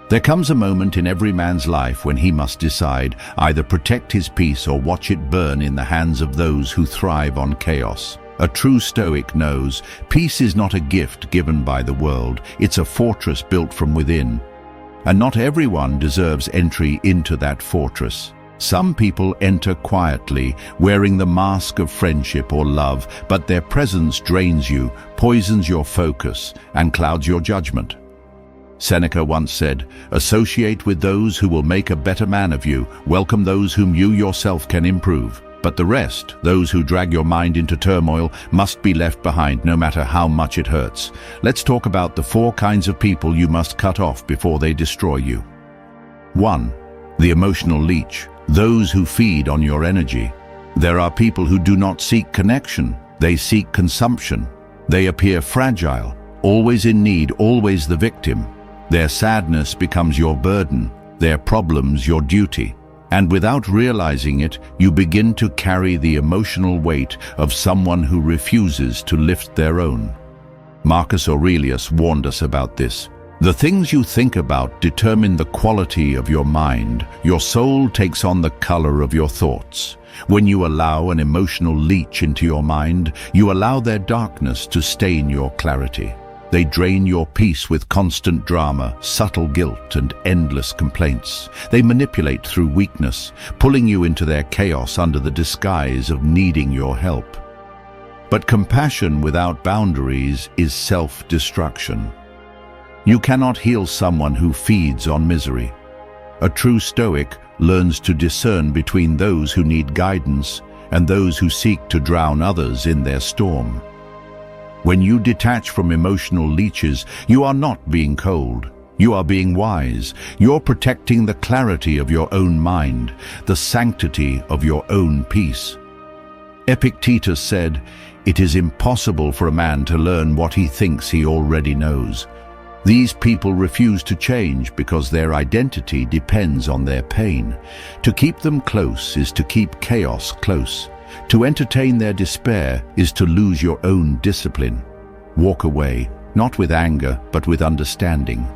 There comes a moment in every man's life when he must decide, either protect his peace or watch it burn in the hands of those who thrive on chaos. A true Stoic knows peace is not a gift given by the world, it's a fortress built from within. And not everyone deserves entry into that fortress. Some people enter quietly, wearing the mask of friendship or love, but their presence drains you, poisons your focus, and clouds your judgment. Seneca once said, "Associate with those who will make a better man of you, welcome those whom you yourself can improve. But the rest, those who drag your mind into turmoil, must be left behind no matter how much it hurts." Let's talk about the 4 kinds of people you must cut off before they destroy you. 1. The emotional leech, those who feed on your energy. There are people who do not seek connection, they seek consumption. They appear fragile, always in need, always the victim. Their sadness becomes your burden, their problems your duty. And without realizing it, you begin to carry the emotional weight of someone who refuses to lift their own. Marcus Aurelius warned us about this. The things you think about determine the quality of your mind. Your soul takes on the color of your thoughts. When you allow an emotional leech into your mind, you allow their darkness to stain your clarity. They drain your peace with constant drama, subtle guilt, and endless complaints. They manipulate through weakness, pulling you into their chaos under the disguise of needing your help. But compassion without boundaries is self-destruction. You cannot heal someone who feeds on misery. A true Stoic learns to discern between those who need guidance and those who seek to drown others in their storm. When you detach from emotional leeches, you are not being cold. You are being wise. You're protecting the clarity of your own mind, the sanctity of your own peace. Epictetus said, "It is impossible for a man to learn what he thinks he already knows." These people refuse to change because their identity depends on their pain. To keep them close is to keep chaos close. To entertain their despair is to lose your own discipline. Walk away, not with anger, but with understanding.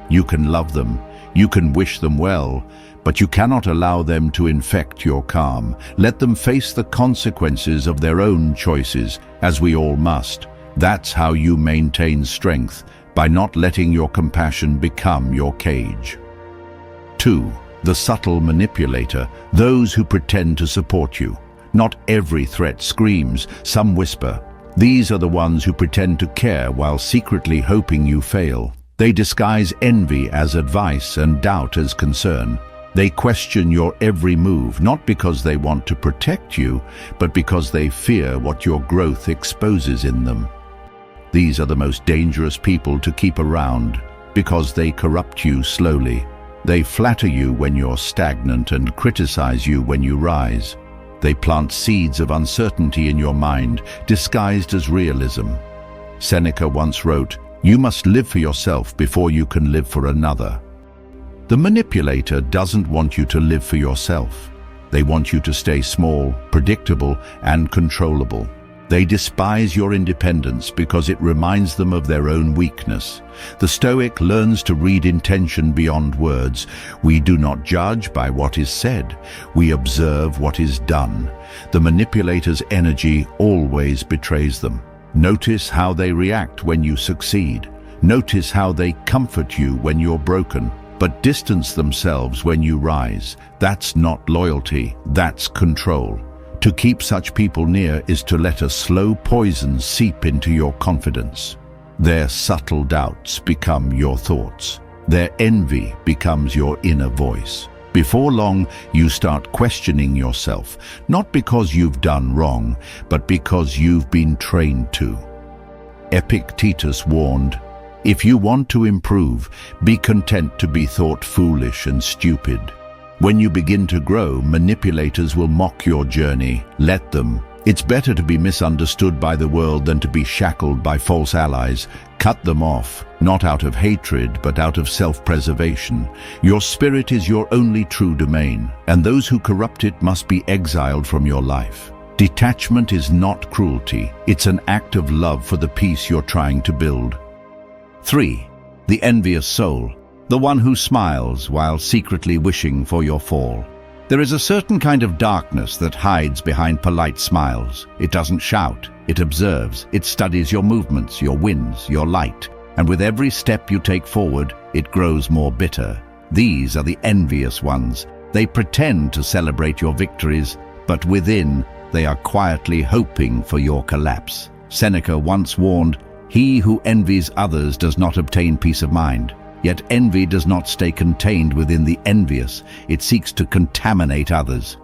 You can love them, you can wish them well, but you cannot allow them to infect your calm. Let them face the consequences of their own choices, as we all must. That's how you maintain strength, by not letting your compassion become your cage. 2. The subtle manipulator, those who pretend to support you. Not every threat screams, some whisper. These are the ones who pretend to care while secretly hoping you fail. They disguise envy as advice and doubt as concern. They question your every move, not because they want to protect you, but because they fear what your growth exposes in them. These are the most dangerous people to keep around, because they corrupt you slowly. They flatter you when you're stagnant and criticize you when you rise. They plant seeds of uncertainty in your mind, disguised as realism. Seneca once wrote, "You must live for yourself before you can live for another." The manipulator doesn't want you to live for yourself. They want you to stay small, predictable, and controllable. They despise your independence because it reminds them of their own weakness. The Stoic learns to read intention beyond words. We do not judge by what is said. We observe what is done. The manipulator's energy always betrays them. Notice how they react when you succeed. Notice how they comfort you when you're broken, but distance themselves when you rise. That's not loyalty, that's control. To keep such people near is to let a slow poison seep into your confidence. Their subtle doubts become your thoughts. Their envy becomes your inner voice. Before long, you start questioning yourself, not because you've done wrong, but because you've been trained to. Epictetus warned, "If you want to improve, be content to be thought foolish and stupid." When you begin to grow, manipulators will mock your journey. Let them. It's better to be misunderstood by the world than to be shackled by false allies. Cut them off, not out of hatred, but out of self-preservation. Your spirit is your only true domain, and those who corrupt it must be exiled from your life. Detachment is not cruelty. It's an act of love for the peace you're trying to build. 3. The envious soul. the one who smiles while secretly wishing for your fall. There is a certain kind of darkness that hides behind polite smiles. It doesn't shout, it observes, it studies your movements, your wins, your light, and with every step you take forward, it grows more bitter. These are the envious ones. They pretend to celebrate your victories, but within, they are quietly hoping for your collapse. Seneca once warned, "He who envies others does not obtain peace of mind." Yet envy does not stay contained within the envious. It seeks to contaminate others.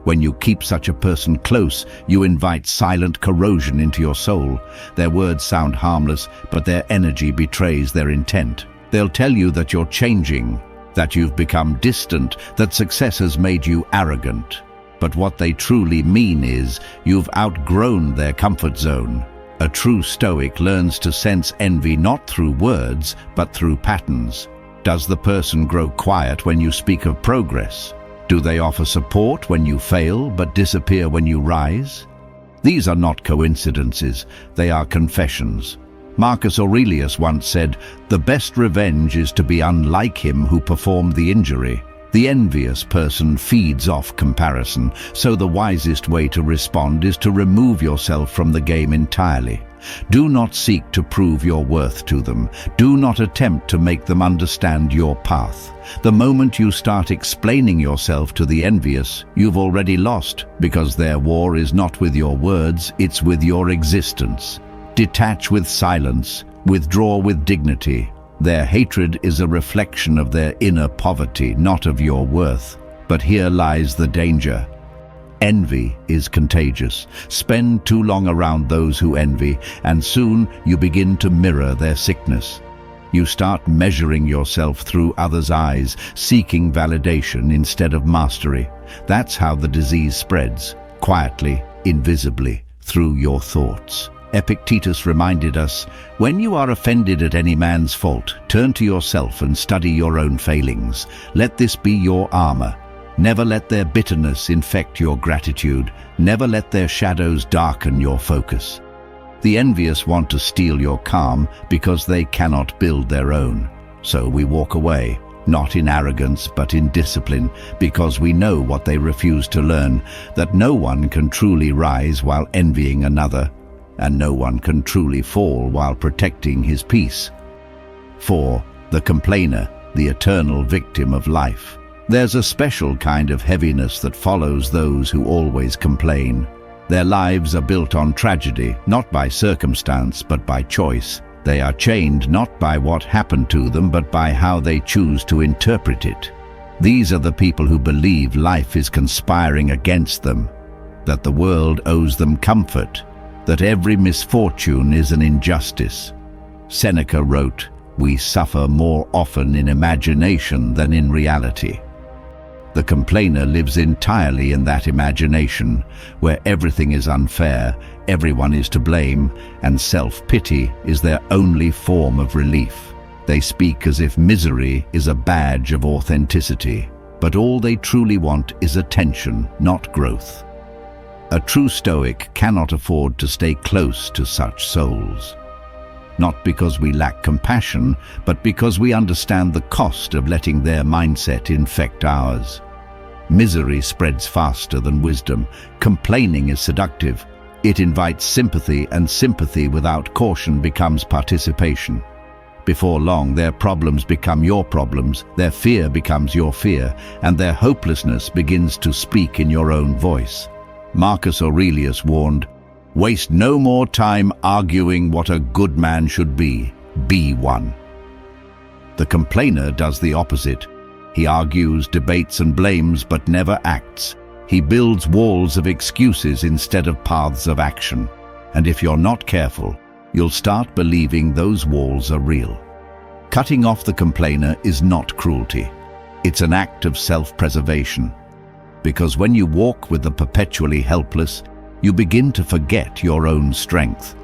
When you keep such a person close, you invite silent corrosion into your soul. Their words sound harmless, but their energy betrays their intent. They'll tell you that you're changing, that you've become distant, that success has made you arrogant. But what they truly mean is, you've outgrown their comfort zone. A true Stoic learns to sense envy not through words, but through patterns. Does the person grow quiet when you speak of progress? Do they offer support when you fail, but disappear when you rise? These are not coincidences, they are confessions. Marcus Aurelius once said, "The best revenge is to be unlike him who performed the injury." The envious person feeds off comparison, so the wisest way to respond is to remove yourself from the game entirely. Do not seek to prove your worth to them. Do not attempt to make them understand your path. The moment you start explaining yourself to the envious, you've already lost, because their war is not with your words, it's with your existence. Detach with silence, withdraw with dignity. Their hatred is a reflection of their inner poverty, not of your worth. But here lies the danger. Envy is contagious. Spend too long around those who envy, and soon you begin to mirror their sickness. You start measuring yourself through others' eyes, seeking validation instead of mastery. That's how the disease spreads, quietly, invisibly, through your thoughts. Epictetus reminded us, "When you are offended at any man's fault, turn to yourself and study your own failings. Let this be your armor. Never let their bitterness infect your gratitude. Never let their shadows darken your focus." The envious want to steal your calm because they cannot build their own. So we walk away, not in arrogance but in discipline, because we know what they refuse to learn, that no one can truly rise while envying another, and no one can truly fall while protecting his peace. 4. The complainer, the eternal victim of life. There's a special kind of heaviness that follows those who always complain. Their lives are built on tragedy, not by circumstance but by choice. They are chained not by what happened to them but by how they choose to interpret it. These are the people who believe life is conspiring against them, that the world owes them comfort, that every misfortune is an injustice. Seneca wrote, "We suffer more often in imagination than in reality." The complainer lives entirely in that imagination, where everything is unfair, everyone is to blame, and self-pity is their only form of relief. They speak as if misery is a badge of authenticity, but all they truly want is attention, not growth. A true Stoic cannot afford to stay close to such souls. Not because we lack compassion, but because we understand the cost of letting their mindset infect ours. Misery spreads faster than wisdom. Complaining is seductive. It invites sympathy, and sympathy without caution becomes participation. Before long, their problems become your problems, their fear becomes your fear, and their hopelessness begins to speak in your own voice. Marcus Aurelius warned, "Waste no more time arguing what a good man should be. Be one." The complainer does the opposite. He argues, debates, and blames, but never acts. He builds walls of excuses instead of paths of action. And if you're not careful, you'll start believing those walls are real. Cutting off the complainer is not cruelty. It's an act of self-preservation. Because when you walk with the perpetually helpless, you begin to forget your own strength.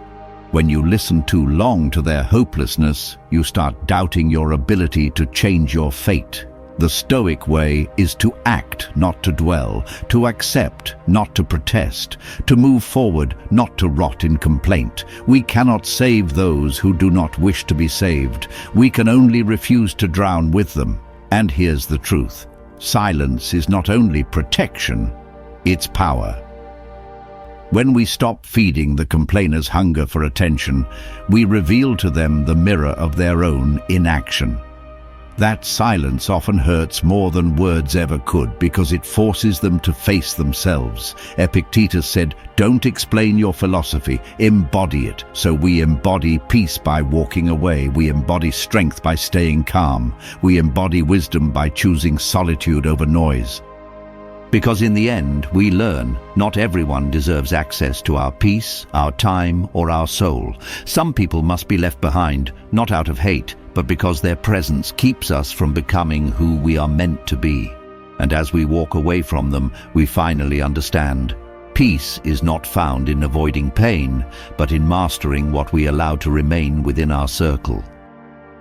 When you listen too long to their hopelessness, you start doubting your ability to change your fate. The Stoic way is to act, not to dwell, to accept, not to protest, to move forward, not to rot in complaint. We cannot save those who do not wish to be saved. We can only refuse to drown with them. And here's the truth. Silence is not only protection, it's power. When we stop feeding the complainers' hunger for attention, we reveal to them the mirror of their own inaction. That silence often hurts more than words ever could because it forces them to face themselves. Epictetus said, "Don't explain your philosophy, embody it." So we embody peace by walking away. We embody strength by staying calm. We embody wisdom by choosing solitude over noise. Because in the end, we learn not everyone deserves access to our peace, our time, or our soul. Some people must be left behind, not out of hate, but because their presence keeps us from becoming who we are meant to be. And as we walk away from them, we finally understand. Peace is not found in avoiding pain, but in mastering what we allow to remain within our circle.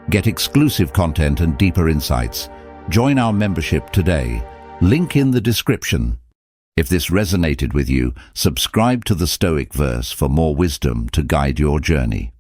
Get exclusive content and deeper insights. Join our membership today. Link in the description. If this resonated with you, subscribe to the Stoic Verse for more wisdom to guide your journey.